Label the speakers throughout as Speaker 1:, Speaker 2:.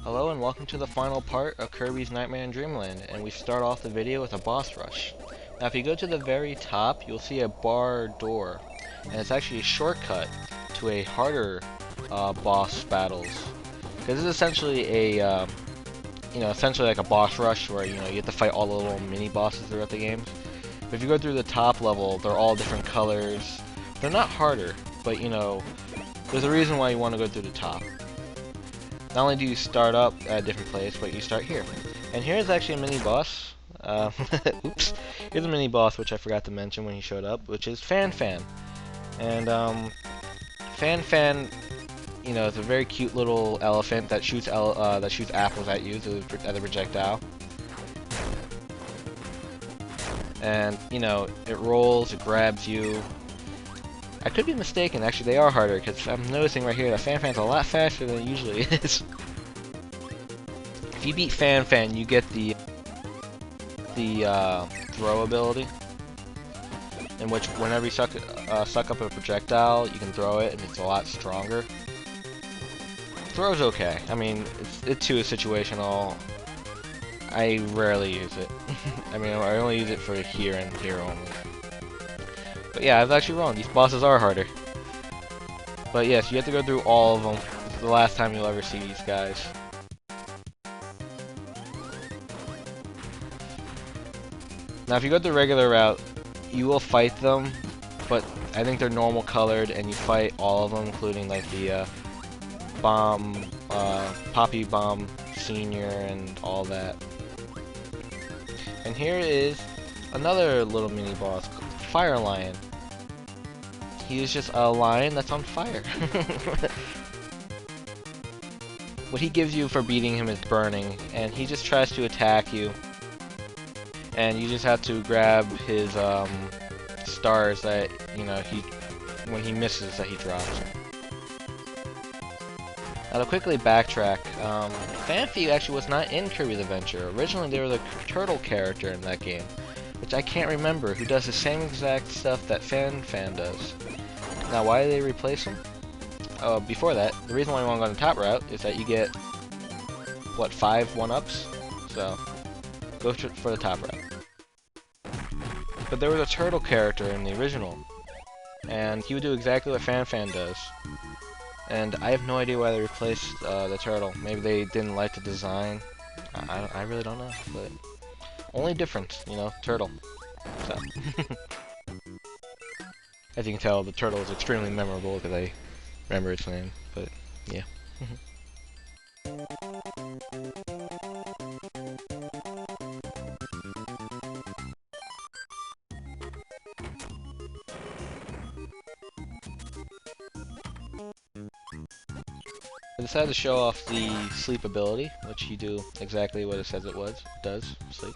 Speaker 1: Hello and welcome to the final part of Kirby's Nightmare in Dreamland, and we start off the video with a boss rush. Now if you go to the very top, you'll see a bar door, and it's actually a shortcut to a harder boss battles. Because this is essentially a, essentially like a boss rush where, you have to fight all the little mini bosses throughout the game. But if you go through the top level, they're all different colors. They're not harder, but there's a reason why you want to go through the top. Not only do you start up at a different place, but you start here. And here's actually a mini boss. Oops. Here's a mini boss which I forgot to mention when he showed up, which is Fan. And Fan, is a very cute little elephant that shoots apples at you as a projectile. And it rolls, it grabs you. I could be mistaken, actually they are harder, because I'm noticing right here that Fan's a lot faster than it usually is. If you beat Fan, you get the throw ability, in which whenever you suck up a projectile, you can throw it, and it's a lot stronger. Throw's okay. I mean, it too is situational. I rarely use it. I mean, I only use it for here and here only. But yeah, I was actually wrong. These bosses are harder. But yes, you have to go through all of them. This is the last time you'll ever see these guys. Now, if you go the regular route, you will fight them, but I think they're normal colored, and you fight all of them, including like the Poppy Bomb Senior, and all that. And here is another little mini boss, Fire Lion. He is just a lion that's on fire. What he gives you for beating him is burning, and he just tries to attack you. And you just have to grab his stars that when he misses that he drops. Now to quickly backtrack, Fanphy actually was not in Kirby's Adventure. Originally they were the turtle character in that game, which I can't remember, who does the same exact stuff that Fan does. Now why did they replace him? Before that, the reason why you want to go on the top route is that you get, what, 5 1-ups? So, go for the top route. But there was a turtle character in the original, and he would do exactly what Fan does. And I have no idea why they replaced the turtle. Maybe they didn't like the design. I really don't know, but only difference, turtle. So, as you can tell, the turtle is extremely memorable because I remember its name. But yeah. I decided to show off the sleep ability, which you do exactly what it says it does, sleep.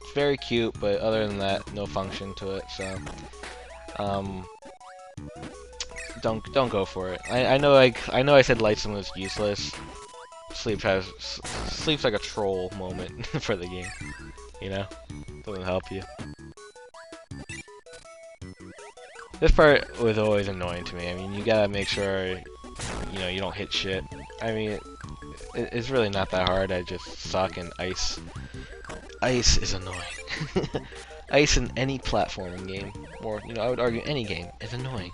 Speaker 1: It's very cute, but other than that, no function to it, so don't go for it. I know I said Lightsome was useless. Sleep's like a troll moment for the game. Doesn't help you. This part was always annoying to me. I mean, you gotta make sure you don't hit shit. I mean, it's really not that hard. I just suck in ice. Ice is annoying. Ice in any platforming game, or I would argue any game, is annoying.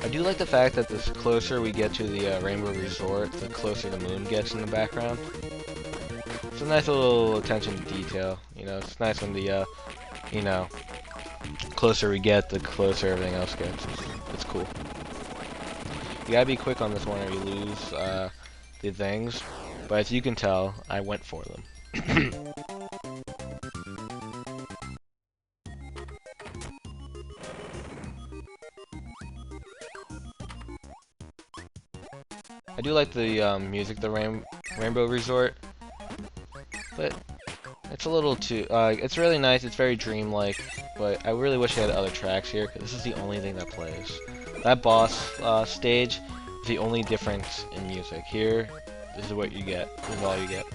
Speaker 1: I do like the fact that the closer we get to the Rainbow Resort, the closer the moon gets in the background. It's a nice little attention to detail. It's nice when the, closer we get, the closer everything else gets. It's cool. You gotta be quick on this one or you lose the things. But as you can tell, I went for them. I do like the music, the Rainbow Resort. But it's a little too, it's really nice, it's very dreamlike, but I really wish they had other tracks here, because this is the only thing that plays. That boss stage is the only difference in music. Here, this is what you get. This is all you get.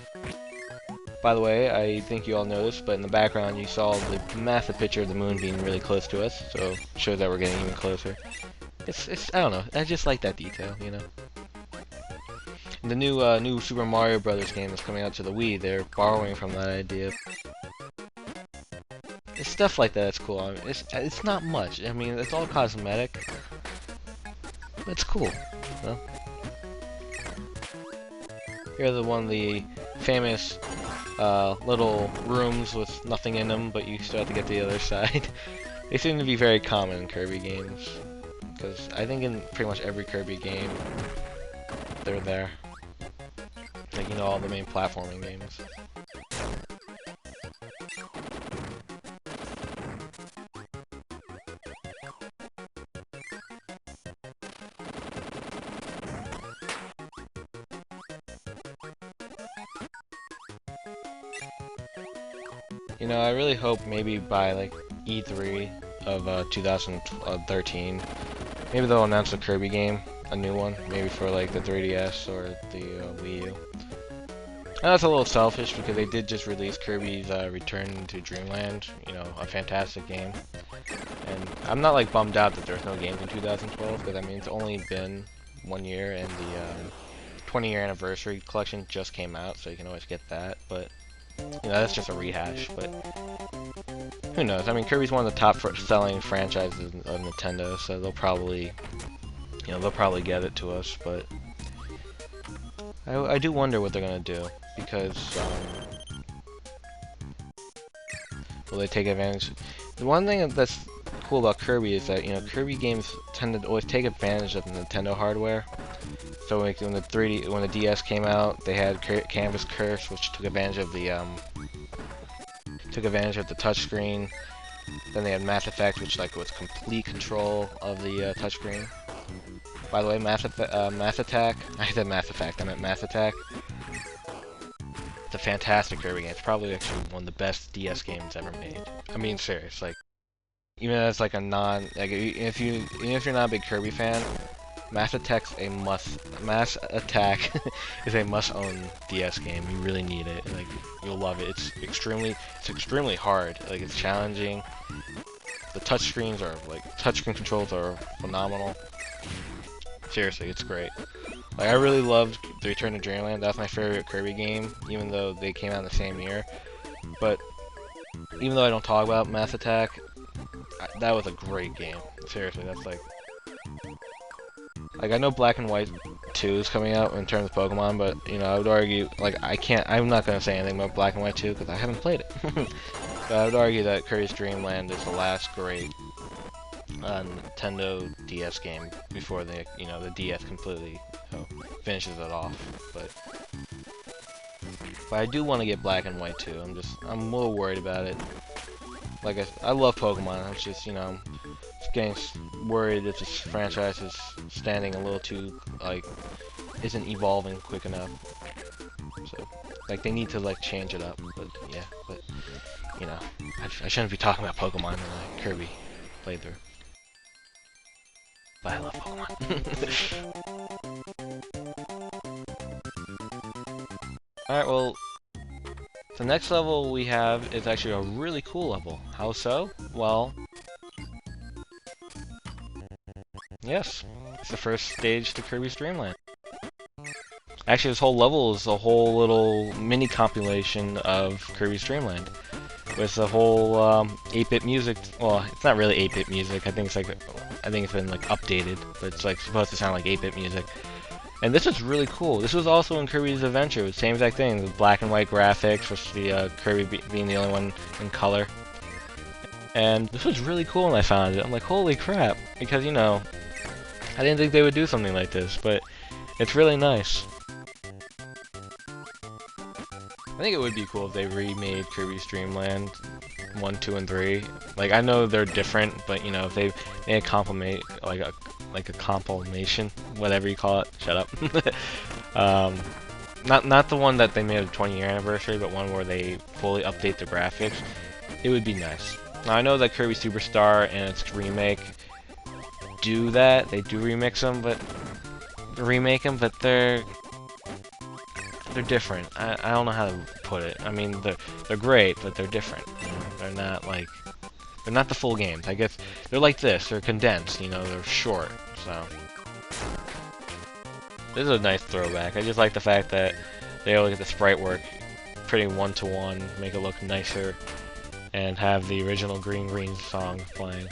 Speaker 1: By the way, I think you all noticed, but in the background you saw the massive picture of the moon being really close to us, so it shows that we're getting even closer. It's I don't know, I just like that detail, you know. And the new Super Mario Brothers game is coming out to the Wii. They're borrowing from that idea. It's stuff like that that's cool. I mean, it's not much. I mean, it's all cosmetic. But it's cool. You know? Here's the famous little rooms with nothing in them, but you still have to get to the other side. They seem to be very common in Kirby games, because I think in pretty much every Kirby game, they're there. Like, you know, all the main platforming games. You know, I really hope maybe by like E3 of 2013, maybe they'll announce a Kirby game, a new one, maybe for like the 3DS or the Wii U. And that's a little selfish because they did just release Kirby's Return to Dreamland, you know, a fantastic game. And I'm not like bummed out that there's no games in 2012 because I mean it's only been 1 year and the 20-year anniversary collection just came out, so you can always get that. But you know, that's just a rehash. But who knows? I mean, Kirby's one of the top selling franchises of Nintendo, so they'll probably, you know, they'll probably get it to us. But I do wonder what they're gonna do because will they take advantage? The one thing that's cool about Kirby is that, you know, Kirby games tend to always take advantage of the Nintendo hardware. So like when the DS came out, they had Canvas Curse, which took advantage of the touchscreen. Then they had Mass Effect, which like was complete control of the touchscreen. By the way, Mass Attack. I said Mass Effect. I meant Mass Attack. It's a fantastic Kirby game. It's probably actually one of the best DS games ever made. I mean, serious. Like, even as like a if you're not a big Kirby fan, Mass Attack is a must-own DS game. You really need it. Like, you'll love it. It's extremely hard. Like, it's challenging. The touchscreen controls are phenomenal. Seriously, it's great. Like, I really loved The Return to Dreamland. That's my favorite Kirby game, even though they came out in the same year. But even though I don't talk about Mass Attack, that was a great game. Seriously, that's like I know Black and White 2 is coming out in terms of Pokemon, but you know, I would argue, like, I'm not gonna say anything about Black and White 2 because I haven't played it. But I would argue that Kirby's Dreamland is the last great Nintendo DS game before the DS completely finishes it off. But I do want to get Black and White 2. I'm a little worried about it. Like I love Pokemon. It's just, you know, just getting worried that this franchise is standing a little too, like, isn't evolving quick enough. So, like, they need to, like, change it up. But yeah, but you know, I shouldn't be talking about Pokemon in a Kirby playthrough. But I love Pokemon. Alright, well, the next level we have is actually a really cool level. How so? Well, yes, it's the first stage to Kirby's Dreamland. Actually, this whole level is a whole little mini compilation of Kirby's Dreamland. With the whole 8-bit music. Well, it's not really 8-bit music. I think it's been like updated, but it's like supposed to sound like 8-bit music. And this is really cool. This was also in Kirby's Adventure, the same exact thing, with black and white graphics, with the Kirby being the only one in color. And this was really cool when I found it. I'm like, holy crap, because, you know, I didn't think they would do something like this, but it's really nice. I think it would be cool if they remade Kirby's Dreamland 1, 2, and 3. Like, I know they're different, but, you know, if they made a compilation, whatever you call it. Shut up. Not the one that they made a 20-year anniversary, but one where they fully update the graphics. It would be nice. Now, I know that Kirby Superstar and its remake do that. They do remake them, but they're different. I don't know how to put it. I mean, they're great, but they're different. You know? They're not like they're not the full games. I guess they're like this. They're condensed. You know, they're short. So this is a nice throwback. I just like the fact that they all get the sprite work pretty one-to-one, make it look nicer, and have the original Green Green song playing.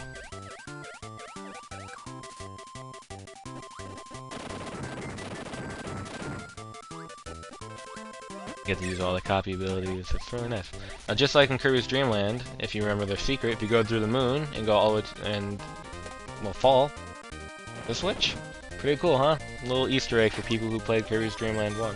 Speaker 1: Get to use all the copy abilities. It's really nice. Just like in Kirby's Dreamland, if you remember their secret, if you go through the moon and go all the way and well fall, the switch. Pretty cool, huh? A little Easter egg for people who played Kirby's Dreamland 1.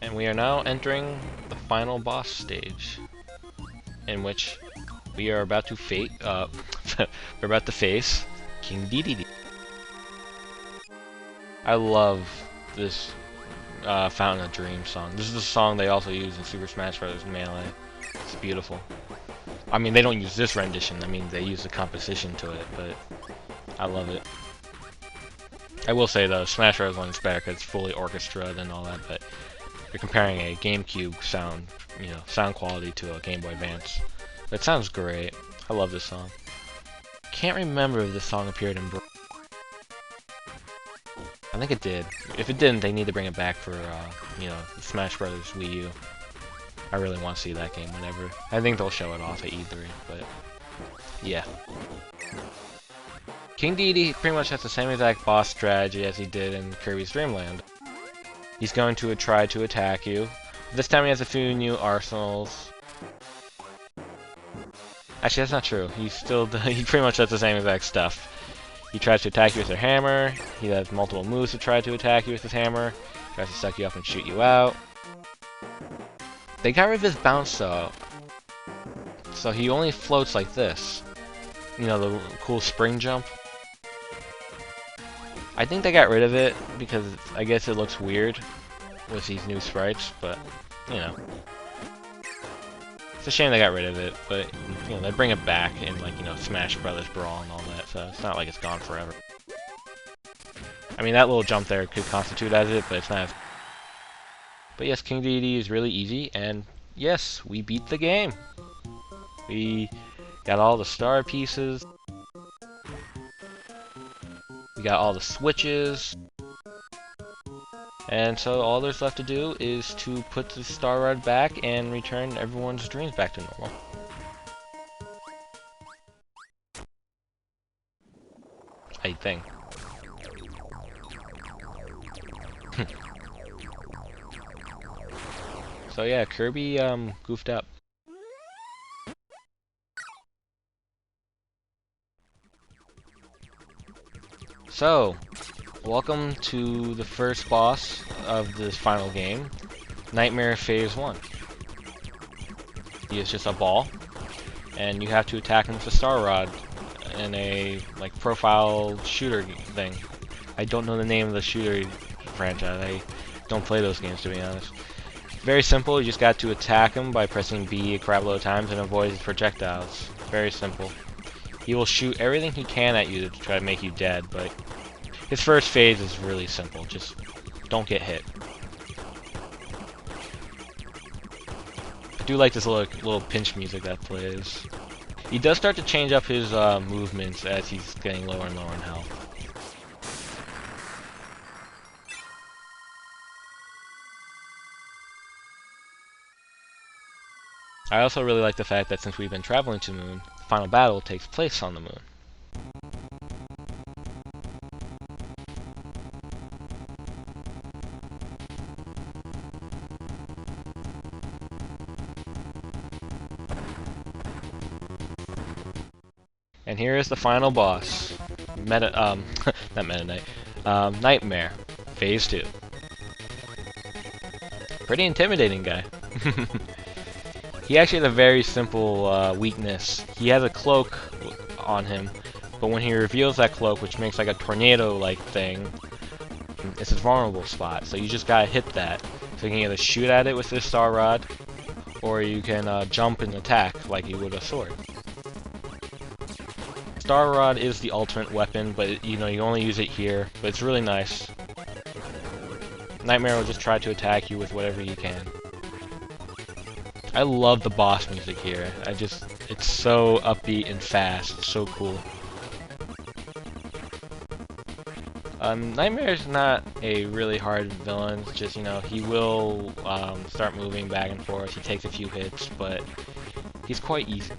Speaker 1: And we are now entering the final boss stage, in which we are about to we're about to face King Dedede. I love this Fountain of Dreams song. This is the song they also use in Super Smash Bros. Melee. It's beautiful. I mean, they don't use this rendition. I mean, they use the composition to it, but I love it. I will say though, Smash Bros. 1 is better because it's fully orchestrated and all that, but you're comparing a GameCube sound, you know, sound quality to a Game Boy Advance. It sounds great. I love this song. Can't remember if this song appeared in I think it did. If it didn't, they need to bring it back for, you know, Smash Bros. Wii U. I really want to see that game whenever. I think they'll show it off at E3, but yeah. King Dedede pretty much has the same exact boss strategy as he did in Kirby's Dreamland. He's going to try to attack you. This time he has a few new arsenals. Actually, that's not true. He pretty much does the same exact stuff. He tries to attack you with a hammer. He has multiple moves to try to attack you with his hammer. He tries to suck you up and shoot you out. They got rid of his bounce though, so he only floats like this. You know, the cool spring jump. I think they got rid of it because I guess it looks weird with these new sprites, but you know. It's a shame they got rid of it, but you know, they bring it back in like, you know, Smash Brothers Brawl and all that, so it's not like it's gone forever. I mean, that little jump there could constitute as it, but it's not as... But yes, King Dedede is really easy, and yes, we beat the game. We got all the star pieces. We got all the switches. And so all there's left to do is to put the Star Rod back and return everyone's dreams back to normal. I think. So yeah, Kirby goofed up. So, welcome to the first boss of this final game, Nightmare Phase 1. He is just a ball, and you have to attack him with a Star Rod in a like profile shooter thing. I don't know the name of the shooter franchise. I don't play those games, to be honest. Very simple. You just got to attack him by pressing B a crap load of times and avoid his projectiles. Very simple. He will shoot everything he can at you to try to make you dead, but his first phase is really simple. Just don't get hit. I do like this little pinch music that plays. He does start to change up his movements as he's getting lower and lower in health. I also really like the fact that since we've been traveling to the moon, the final battle takes place on the moon. And here is the final boss, not Meta Knight, Nightmare, Phase 2. Pretty intimidating guy. He actually has a very simple weakness. He has a cloak on him, but when he reveals that cloak, which makes like a tornado-like thing, it's his vulnerable spot. So you just gotta hit that. So you can either shoot at it with this Star Rod, or you can jump and attack like you would a sword. Star Rod is the ultimate weapon, but you know, you only use it here, but it's really nice. Nightmare will just try to attack you with whatever you can. I love the boss music here. It's so upbeat and fast. It's so cool. Nightmare's not a really hard villain. It's just, you know, he will start moving back and forth. He takes a few hits, but he's quite easy.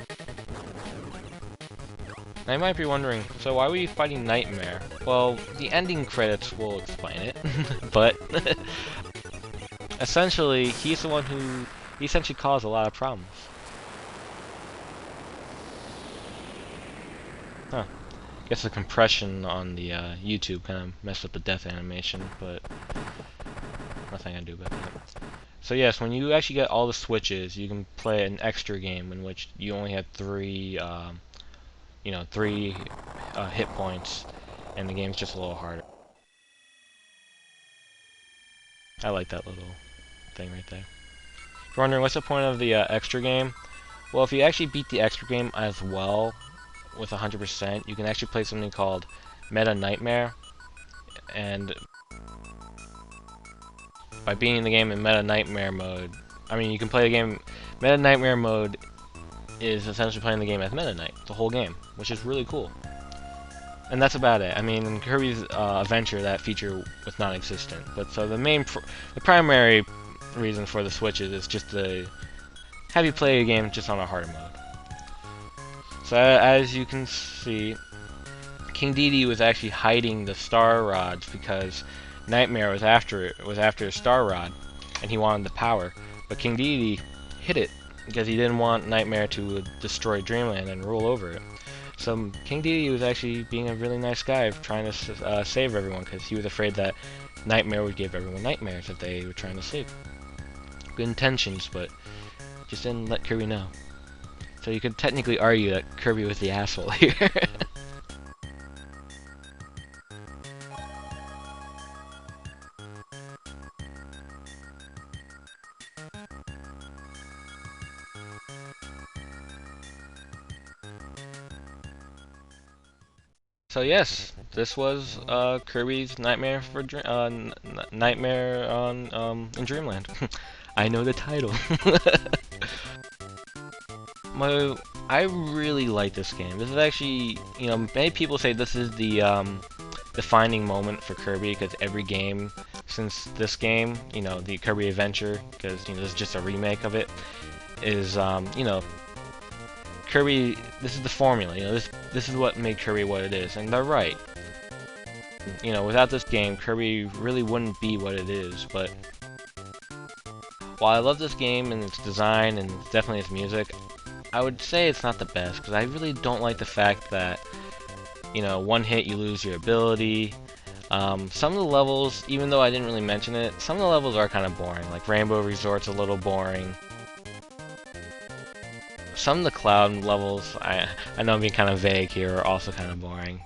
Speaker 1: Now you might be wondering, so why were you fighting Nightmare? Well, the ending credits will explain it, but essentially, he's the one who essentially caused a lot of problems. Huh. Guess the compression on the YouTube kind of messed up the death animation, but nothing I can do about that. So yes, when you actually get all the switches, you can play an extra game in which you only have three hit points, and the game's just a little harder. I like that little thing right there. If you're wondering what's the point of the extra game, well, if you actually beat the extra game as well with 100%, you can actually play something called Meta Nightmare, and by beating the game in Meta Nightmare mode, I mean, you can play the game. Meta Nightmare mode is essentially playing the game as Meta Knight, the whole game, which is really cool. And that's about it. I mean, in Kirby's Adventure, that feature was non-existent. But so the primary reason for the switches is just to have you play a game just on a harder mode. So as you can see, King Dedede was actually hiding the Star Rods because Nightmare was after Star Rod, and he wanted the power. But King Dedede hid it because he didn't want Nightmare to destroy Dreamland and rule over it. So King Dedede was actually being a really nice guy, trying to save everyone, because he was afraid that Nightmare would give everyone nightmares that they were trying to save. Good intentions, but just didn't let Kirby know. So you could technically argue that Kirby was the asshole here. So yes, this was Kirby's Nightmare for Nightmare on in Dreamland. I know the title. I really like this game. This is actually, you know, many people say this is the defining moment for Kirby, because every game since this game, you know, the Kirby Adventure, because you know this is just a remake of it, is you know, Kirby, this is the formula, you know, this is what made Kirby what it is, and they're right. You know, without this game, Kirby really wouldn't be what it is, but while I love this game and its design and definitely its music, I would say it's not the best, because I really don't like the fact that, you know, one hit you lose your ability. Some of the levels, even though I didn't really mention it, some of the levels are kind of boring, like Rainbow Resort's a little boring. Some of the cloud levels, I know I'm being kind of vague here, are also kind of boring.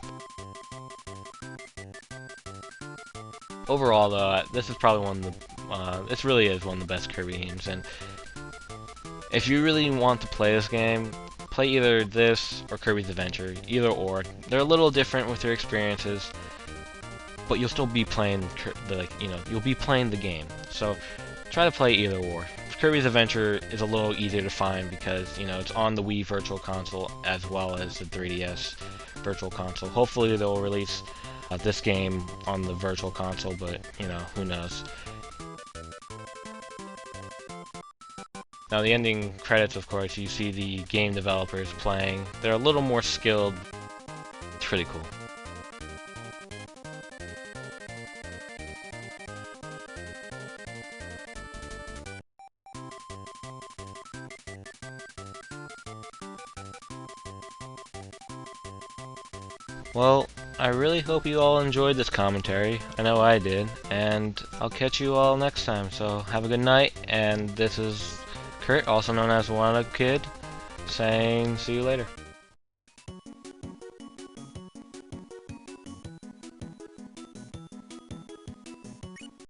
Speaker 1: Overall though, this is probably one of the, this really is one of the best Kirby games, and if you really want to play this game, play either this or Kirby's Adventure, either or. They're a little different with their experiences, but you'll still be playing you'll be playing the game. So try to play either or. Kirby's Adventure is a little easier to find because, you know, it's on the Wii Virtual Console as well as the 3DS Virtual Console. Hopefully they'll release this game on the Virtual Console, but, you know, who knows. Now the ending credits, of course, you see the game developers playing. They're a little more skilled. It's pretty cool. Well, I really hope you all enjoyed this commentary. I know I did, and I'll catch you all next time. So have a good night, and this is Kurt, also known as 1upkid, saying see you later.